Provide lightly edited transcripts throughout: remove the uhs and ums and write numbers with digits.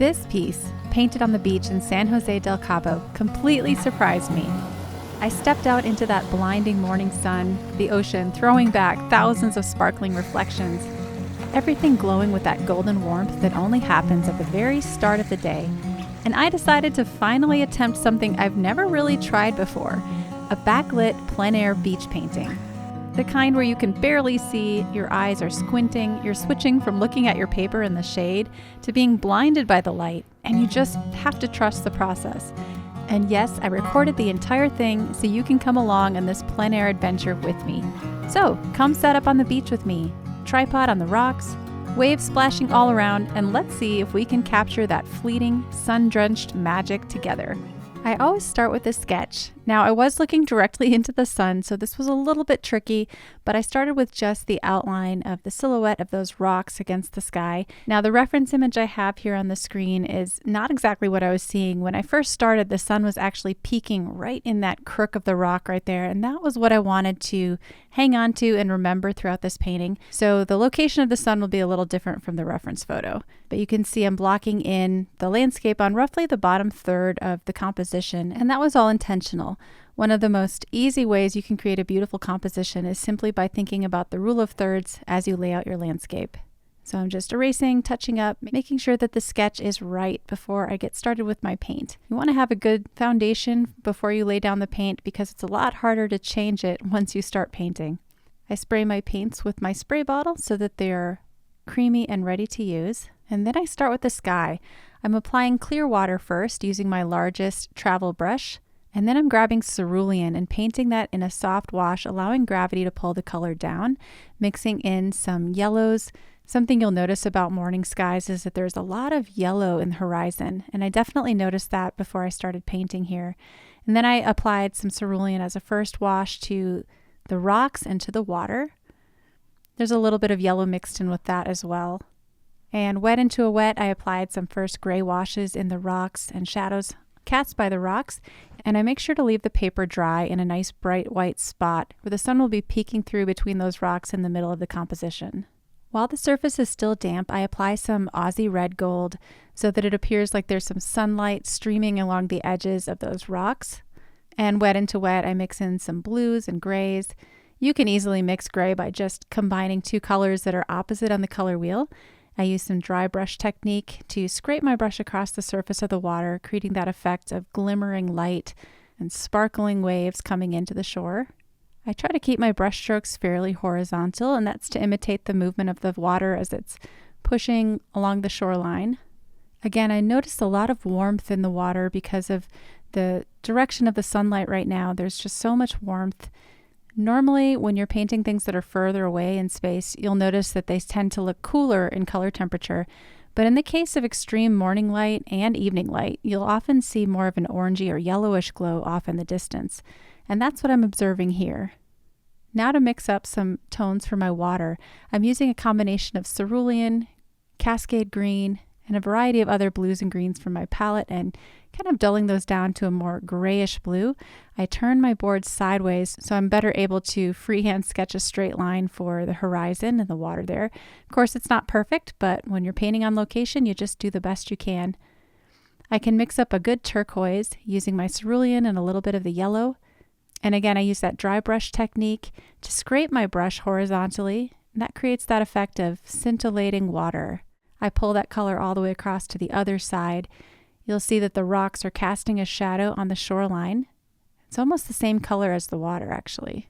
This piece, painted on the beach in San Jose del Cabo, completely surprised me. I stepped out into that blinding morning sun, the ocean throwing back thousands of sparkling reflections, everything glowing with that golden warmth that only happens at the very start of the day. And I decided to finally attempt something I've never really tried before, a backlit plein air beach painting. The kind where you can barely see, your eyes are squinting, you're switching from looking at your paper in the shade to being blinded by the light, and you just have to trust the process. And yes, I recorded the entire thing so you can come along on this plein air adventure with me. So come set up on the beach with me, tripod on the rocks, waves splashing all around, and let's see if we can capture that fleeting, sun-drenched magic together. I always start with a sketch. Now, I was looking directly into the sun, so this was a little bit tricky, but I started with just the outline of the silhouette of those rocks against the sky. Now, the reference image I have here on the screen is not exactly what I was seeing. When I first started, the sun was actually peaking right in that crook of the rock right there, and that was what I wanted to hang on to and remember throughout this painting. So the location of the sun will be a little different from the reference photo, but you can see I'm blocking in the landscape on roughly the bottom third of the composition, and that was all intentional. One of the most easy ways you can create a beautiful composition is simply by thinking about the rule of thirds as you lay out your landscape. So I'm just erasing, touching up, making sure that the sketch is right before I get started with my paint. You want to have a good foundation before you lay down the paint because it's a lot harder to change it once you start painting. I spray my paints with my spray bottle so that they're creamy and ready to use. And then I start with the sky. I'm applying clear water first using my largest travel brush. And then I'm grabbing cerulean and painting that in a soft wash, allowing gravity to pull the color down, mixing in some yellows. Something you'll notice about morning skies is that there's a lot of yellow in the horizon, and I definitely noticed that before I started painting here. And then I applied some cerulean as a first wash to the rocks and to the water. There's a little bit of yellow mixed in with that as well. And wet into a wet, I applied some first gray washes in the rocks and shadows cast by the rocks, and I make sure to leave the paper dry in a nice bright white spot where the sun will be peeking through between those rocks in the middle of the composition. While the surface is still damp, I apply some Aussie red gold so that it appears like there's some sunlight streaming along the edges of those rocks. And wet into wet, I mix in some blues and grays. You can easily mix gray by just combining two colors that are opposite on the color wheel. I use some dry brush technique to scrape my brush across the surface of the water, creating that effect of glimmering light and sparkling waves coming into the shore. I try to keep my brush strokes fairly horizontal, and that's to imitate the movement of the water as it's pushing along the shoreline. Again, I noticed a lot of warmth in the water because of the direction of the sunlight right now. There's just so much warmth. Normally, when you're painting things that are further away in space, you'll notice that they tend to look cooler in color temperature. But in the case of extreme morning light and evening light, you'll often see more of an orangey or yellowish glow off in the distance. And that's what I'm observing here. Now to mix up some tones for my water, I'm using a combination of cerulean, cascade green, and a variety of other blues and greens from my palette, and kind of dulling those down to a more grayish blue. I turn my board sideways so I'm better able to freehand sketch a straight line for the horizon and the water there. Of course, it's not perfect, but when you're painting on location, you just do the best you can. I can mix up a good turquoise using my cerulean and a little bit of the yellow. And again, I use that dry brush technique to scrape my brush horizontally, and that creates that effect of scintillating water. I pull that color all the way across to the other side. You'll see that the rocks are casting a shadow on the shoreline. It's almost the same color as the water, actually.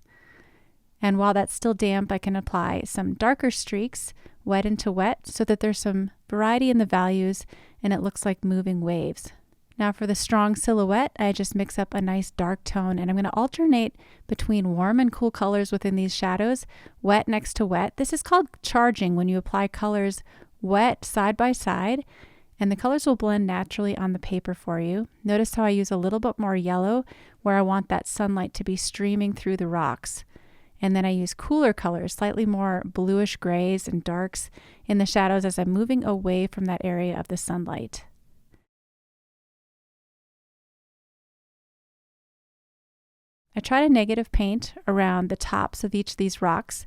And while that's still damp, I can apply some darker streaks, wet into wet, so that there's some variety in the values and it looks like moving waves. Now for the strong silhouette, I just mix up a nice dark tone, and I'm going to alternate between warm and cool colors within these shadows, wet next to wet. This is called charging when you apply colors wet side by side, and the colors will blend naturally on the paper for you. Notice how I use a little bit more yellow where I want that sunlight to be streaming through the rocks. And then I use cooler colors, slightly more bluish grays and darks in the shadows as I'm moving away from that area of the sunlight. I try to negative paint around the tops of each of these rocks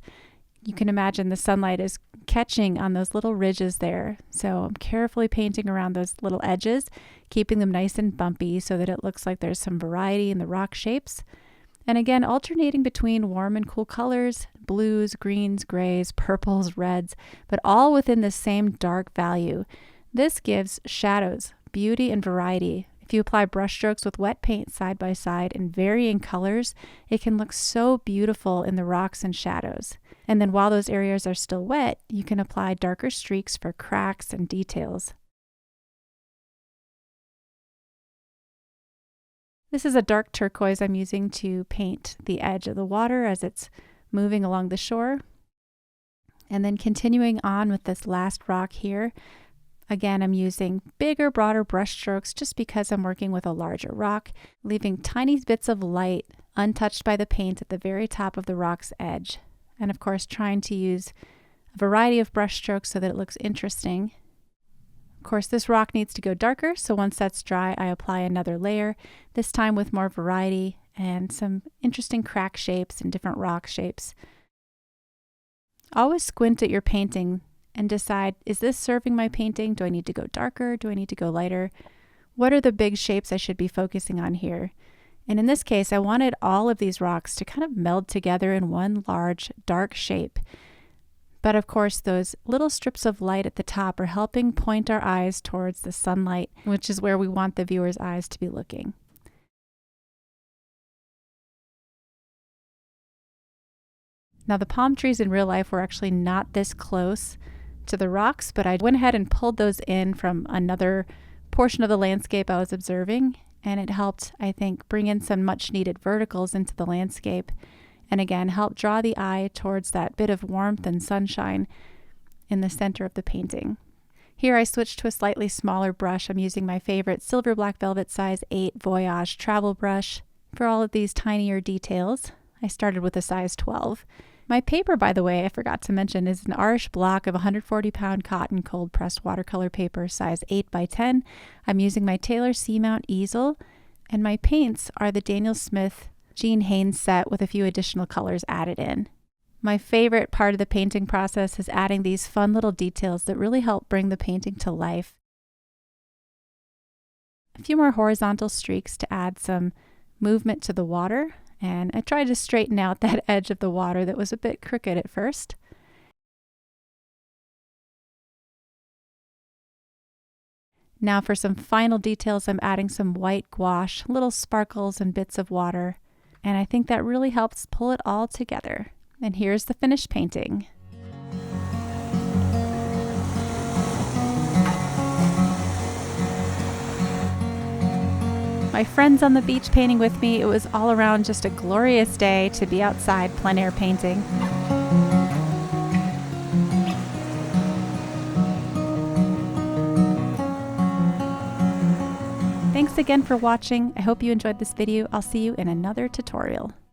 You can imagine the sunlight is catching on those little ridges there. So I'm carefully painting around those little edges, keeping them nice and bumpy so that it looks like there's some variety in the rock shapes. And again, alternating between warm and cool colors, blues, greens, grays, purples, reds, but all within the same dark value. This gives shadows, beauty, and variety. If you apply brushstrokes with wet paint side by side in varying colors, it can look so beautiful in the rocks and shadows. And then while those areas are still wet, you can apply darker streaks for cracks and details. This is a dark turquoise I'm using to paint the edge of the water as it's moving along the shore. And then continuing on with this last rock here, again, I'm using bigger, broader brush strokes just because I'm working with a larger rock, leaving tiny bits of light untouched by the paint at the very top of the rock's edge. And of course, trying to use a variety of brush strokes so that it looks interesting. Of course, this rock needs to go darker, so once that's dry, I apply another layer, this time with more variety and some interesting crack shapes and different rock shapes. Always squint at your painting and decide, is this serving my painting? Do I need to go darker? Do I need to go lighter? What are the big shapes I should be focusing on here? And in this case, I wanted all of these rocks to kind of meld together in one large dark shape. But of course, those little strips of light at the top are helping point our eyes towards the sunlight, which is where we want the viewer's eyes to be looking. Now, the palm trees in real life were actually not this close to the rocks, but I went ahead and pulled those in from another portion of the landscape I was observing, and it helped, I think, bring in some much needed verticals into the landscape, and again, help draw the eye towards that bit of warmth and sunshine in the center of the painting. Here I switched to a slightly smaller brush. I'm using my favorite silver black velvet size 8 Voyage travel brush for all of these tinier details. I started with a size 12. My paper, by the way, I forgot to mention, is an Arish block of 140-pound cotton cold pressed watercolor paper, size 8 by 10. I'm using my Taylor C-mount easel, and my paints are the Daniel Smith Jean Haines set with a few additional colors added in. My favorite part of the painting process is adding these fun little details that really help bring the painting to life. A few more horizontal streaks to add some movement to the water. And I tried to straighten out that edge of the water that was a bit crooked at first. Now for some final details, I'm adding some white gouache, little sparkles and bits of water. And I think that really helps pull it all together. And here's the finished painting. My friends on the beach painting with me, it was all around just a glorious day to be outside plein air painting. Thanks again for watching. I hope you enjoyed this video. I'll see you in another tutorial.